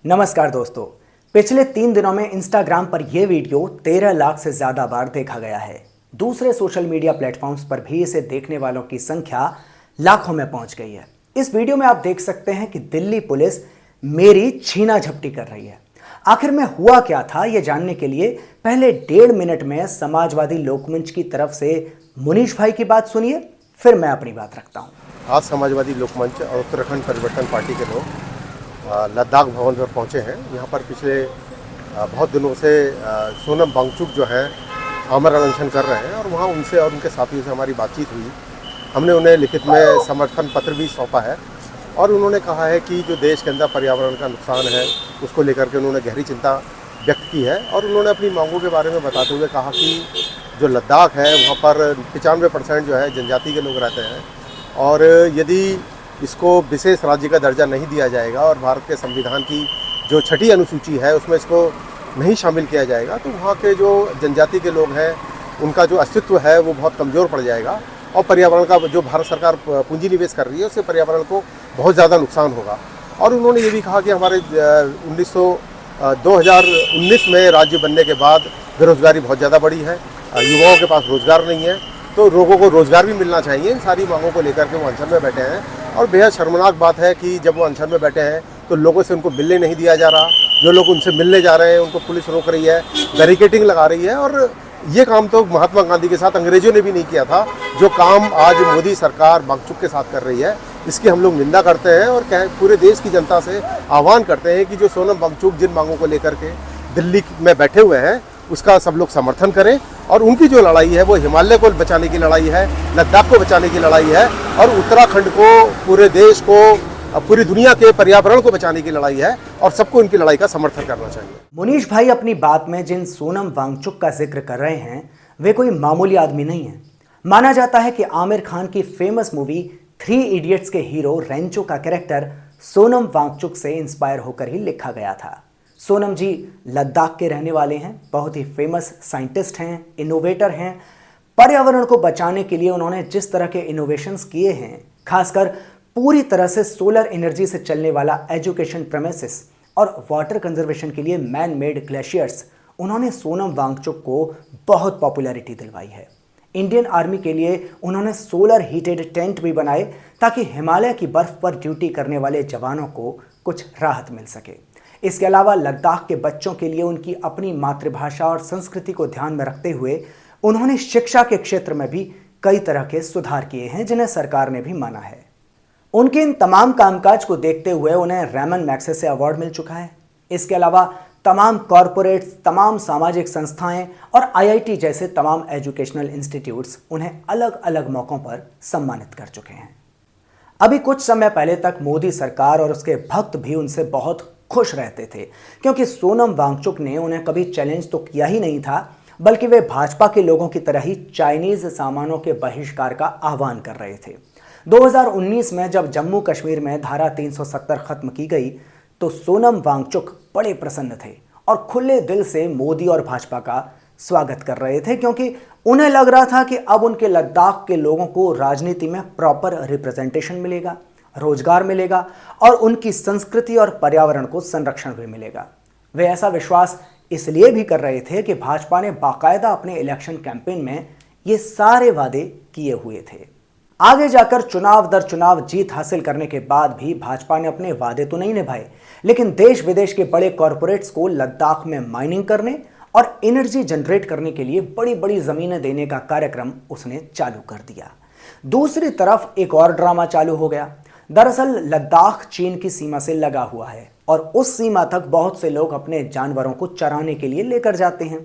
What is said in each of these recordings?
नमस्कार दोस्तों। पिछले 3 दिनों में इंस्टाग्राम पर यह वीडियो 13 लाख से ज्यादा बार देखा गया है। दूसरे सोशल मीडिया प्लेटफॉर्म्स पर भी इसे देखने वालों की संख्या लाखों में पहुंच गई है। इस वीडियो में आप देख सकते हैं कि दिल्ली पुलिस मेरी छीना झपटी कर रही है। आखिर में हुआ क्या था, यह जानने के लिए पहले 1.5 मिनट में समाजवादी लोकमंच की तरफ से मुनीश भाई की बात सुनिए, फिर मैं अपनी बात रखता हूँ। आज समाजवादी लोकमंच और उत्तराखंड परिवर्तन पार्टी के लोग लद्दाख भवन पर पहुंचे हैं। यहाँ पर पिछले बहुत दिनों से सोनम वांगचुक जो है आमरण अनशन कर रहे हैं और वहाँ उनसे और उनके साथियों से हमारी बातचीत हुई। हमने उन्हें लिखित में समर्थन पत्र भी सौंपा है और उन्होंने कहा है कि जो देश के अंदर पर्यावरण का नुकसान है उसको लेकर के उन्होंने गहरी चिंता व्यक्त की है और उन्होंने अपनी मांगों के बारे में बताते हुए कहा कि जो लद्दाख है वहाँ पर 95% जो है जनजाति के लोग रहते हैं और यदि इसको विशेष राज्य का दर्जा नहीं दिया जाएगा और भारत के संविधान की जो 6ठी अनुसूची है उसमें इसको नहीं शामिल किया जाएगा तो वहाँ के जो जनजाति के लोग हैं उनका जो अस्तित्व है वो बहुत कमज़ोर पड़ जाएगा और पर्यावरण का जो भारत सरकार पूंजी निवेश कर रही है उससे पर्यावरण को बहुत ज़्यादा नुकसान होगा। और उन्होंने ये भी कहा कि हमारे 2019 में राज्य बनने के बाद बेरोज़गारी बहुत ज़्यादा बढ़ी है, युवाओं के पास रोज़गार नहीं है, तो लोगों को रोज़गार भी मिलना चाहिए। इन सारी मांगों को लेकर के वो अनशन में बैठे हैं और बेहद शर्मनाक बात है कि जब वो अनशन में बैठे हैं तो लोगों से उनको मिलने नहीं दिया जा रहा। जो लोग उनसे मिलने जा रहे हैं उनको पुलिस रोक रही है, बैरिकेडिंग लगा रही है और ये काम तो महात्मा गांधी के साथ अंग्रेजों ने भी नहीं किया था। जो काम आज मोदी सरकार वांगचुक के साथ कर रही है इसकी हम लोग निंदा करते हैं और पूरे देश की जनता से आह्वान करते हैं कि जो सोनम वांगचुक जिन मांगों को लेकर के दिल्ली में बैठे हुए हैं उसका सब लोग समर्थन करें और उनकी जो लड़ाई है वो हिमालय को बचाने की लड़ाई है, लद्दाख को बचाने की लड़ाई है और उत्तराखंड को, पूरे देश को, पूरी दुनिया के पर्यावरण को बचाने की लड़ाई है और सबको इनकी लड़ाई का समर्थन करना चाहिए। मुनीश भाई अपनी बात में जिन सोनम वांगचुक का जिक्र कर रहे हैं वे कोई मामूली आदमी नहीं है। माना जाता है कि आमिर खान की फेमस मूवी 3 इडियट्स के हीरो रेंचो का कैरेक्टर सोनम वांगचुक से इंस्पायर होकर ही लिखा गया था। सोनम जी लद्दाख के रहने वाले हैं, बहुत ही फेमस साइंटिस्ट हैं, इनोवेटर हैं। पर्यावरण को बचाने के लिए उन्होंने जिस तरह के इनोवेशंस किए हैं, खासकर पूरी तरह से सोलर एनर्जी से चलने वाला एजुकेशन प्रेमिसेस और वाटर कंजर्वेशन के लिए मैन मेड ग्लेशियर्स, उन्होंने सोनम वांगचुक को बहुत पॉपुलैरिटी दिलवाई है। इंडियन आर्मी के लिए उन्होंने सोलर हीटेड टेंट भी बनाए ताकि हिमालय की बर्फ पर ड्यूटी करने वाले जवानों को कुछ राहत मिल सके। इसके अलावा लद्दाख के बच्चों के लिए उनकी अपनी मातृभाषा और संस्कृति को ध्यान में रखते हुए उन्होंने शिक्षा के क्षेत्र में भी कई तरह के सुधार किए हैं जिन्हें सरकार ने भी माना है। उनके इन तमाम कामकाज को देखते हुए उन्हें रैमन मैग्सेसे अवार्ड मिल चुका है। इसके अलावा तमाम कॉरपोरेट्स, तमाम सामाजिक संस्थाएं और आईआईटी जैसे तमाम एजुकेशनल इंस्टीट्यूट्स उन्हें अलग अलग मौकों पर सम्मानित कर चुके हैं। अभी कुछ समय पहले तक मोदी सरकार और उसके भक्त भी उनसे बहुत खुश रहते थे क्योंकि सोनम वांगचुक ने उन्हें कभी चैलेंज तो किया ही नहीं था, बल्कि वे भाजपा के लोगों की तरह ही चाइनीज सामानों के बहिष्कार का आह्वान कर रहे थे। 2019 में जब जम्मू कश्मीर में धारा 370 खत्म की गई तो सोनम वांगचुक बड़े प्रसन्न थे और खुले दिल से मोदी और भाजपा का स्वागत कर रहे थे क्योंकि उन्हें लग रहा था कि अब उनके लद्दाख के लोगों को राजनीति में प्रॉपर रिप्रेजेंटेशन मिलेगा, रोजगार मिलेगा और उनकी संस्कृति और पर्यावरण को संरक्षण भी मिलेगा। वे ऐसा विश्वास इसलिए भी कर रहे थे कि भाजपा ने बाकायदा अपने इलेक्शन कैंपेन में ये सारे वादे किए हुए थे। आगे जाकर चुनाव दर चुनाव जीत हासिल करने के बाद भी भाजपा ने अपने वादे तो नहीं निभाए, लेकिन देश विदेश के बड़े कॉरपोरेट्स को लद्दाख में माइनिंग करने और एनर्जी जनरेट करने के लिए बड़ी बड़ी जमीनें देने का कार्यक्रम उसने चालू कर दिया। दूसरी तरफ एक और ड्रामा चालू हो गया। दरअसल लद्दाख चीन की सीमा से लगा हुआ है और उस सीमा तक बहुत से लोग अपने जानवरों को चराने के लिए लेकर जाते हैं,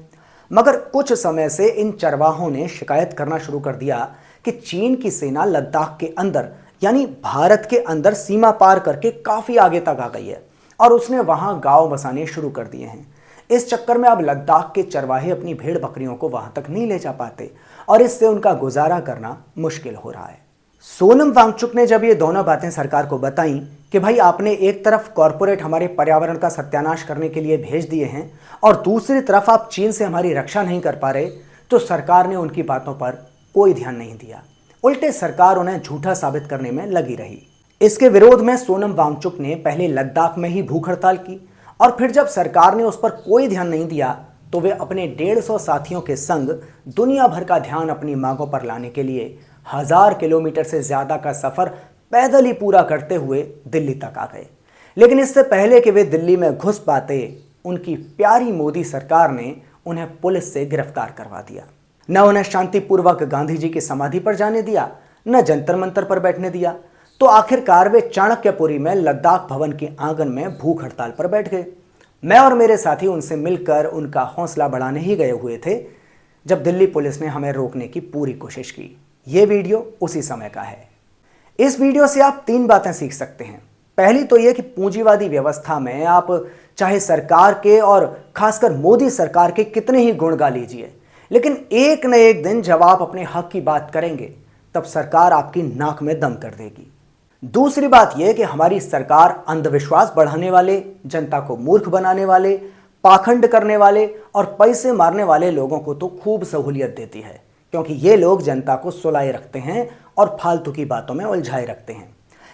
मगर कुछ समय से इन चरवाहों ने शिकायत करना शुरू कर दिया कि चीन की सेना लद्दाख के अंदर यानी भारत के अंदर सीमा पार करके काफी आगे तक आ गई है और उसने वहां गांव बसाने शुरू कर दिए हैं। इस चक्कर में अब लद्दाख के चरवाहे अपनी भेड़ बकरियों को वहां तक नहीं ले जा पाते और इससे उनका गुजारा करना मुश्किल हो रहा है। सोनम वांगचुक ने जब ये दोनों बातें सरकार को बताई कि भाई आपने एक तरफ कॉरपोरेट हमारे पर्यावरण का सत्यानाश करने के लिए भेज दिए हैं और दूसरी तरफ आप चीन से हमारी रक्षा नहीं कर पा रहे, तो सरकार ने उनकी बातों पर कोई ध्यान नहीं दिया। उल्टे सरकार उन्हें झूठा साबित करने में लगी रही। इसके विरोध में सोनम वांगचुक ने पहले लद्दाख में ही भूख हड़ताल की और फिर जब सरकार ने उस पर कोई ध्यान नहीं दिया तो वे अपने 150 साथियों के संग दुनिया भर का ध्यान अपनी मांगों पर लाने के लिए 1000 किलोमीटर से ज्यादा का सफर पैदल ही पूरा करते हुए दिल्ली तक आ गए। लेकिन इससे पहले कि वे दिल्ली में घुस पाते, उनकी प्यारी मोदी सरकार ने उन्हें पुलिस से गिरफ्तार करवा दिया। न उन्हें शांतिपूर्वक गांधी जी की समाधि पर जाने दिया, न जंतर मंतर पर बैठने दिया। तो आखिरकार वे चाणक्यपुरी में लद्दाख भवन के आंगन में भूख हड़ताल पर बैठ गए। मैं और मेरे साथी उनसे मिलकर उनका हौसला बढ़ाने ही गए हुए थे जब दिल्ली पुलिस ने हमें रोकने की पूरी कोशिश की। ये वीडियो उसी समय का है। इस वीडियो से आप 3 बातें सीख सकते हैं। पहली तो यह कि पूंजीवादी व्यवस्था में आप चाहे सरकार के और खासकर मोदी सरकार के कितने ही गुण गा लीजिए, लेकिन एक न एक दिन जब आप अपने हक की बात करेंगे तब सरकार आपकी नाक में दम कर देगी। दूसरी बात यह कि हमारी सरकार अंधविश्वास बढ़ाने वाले, जनता को मूर्ख बनाने वाले, पाखंड करने वाले और पैसे मारने वाले लोगों को तो खूब सहूलियत देती है, क्योंकि ये लोग जनता को सुलाए रखते हैं और फालतू की बातों में उलझाए रखते हैं।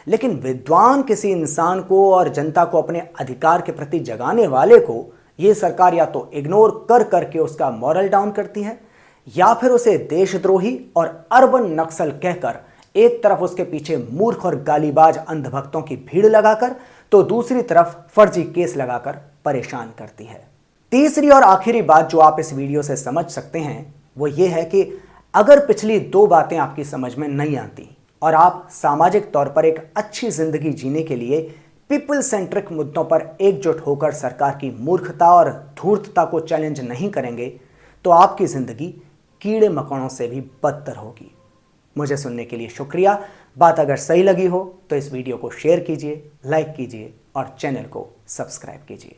लेकिन विद्वान किसी इंसान को और जनता को अपने अधिकार के प्रति जगाने वाले को ये सरकार या तो इग्नोर कर करके उसका मॉरल डाउन करती है, या फिर उसे देशद्रोही और अर्बन नक्सल कहकर एक तरफ उसके पीछे मूर्ख और गालीबाज अंधभक्तों की भीड़ लगाकर तो दूसरी तरफ फर्जी केस लगाकर परेशान करती है। तीसरी और आखिरी बात जो आप इस वीडियो से समझ सकते हैं वो ये है कि अगर पिछली 2 बातें आपकी समझ में नहीं आती और आप सामाजिक तौर पर एक अच्छी जिंदगी जीने के लिए पीपल सेंट्रिक मुद्दों पर एकजुट होकर सरकार की मूर्खता और धूर्तता को चैलेंज नहीं करेंगे तो आपकी जिंदगी कीड़े मकोड़ों से भी बदतर होगी। मुझे सुनने के लिए शुक्रिया। बात अगर सही लगी हो तो इस वीडियो को शेयर कीजिए, लाइक कीजिए और चैनल को सब्सक्राइब कीजिए।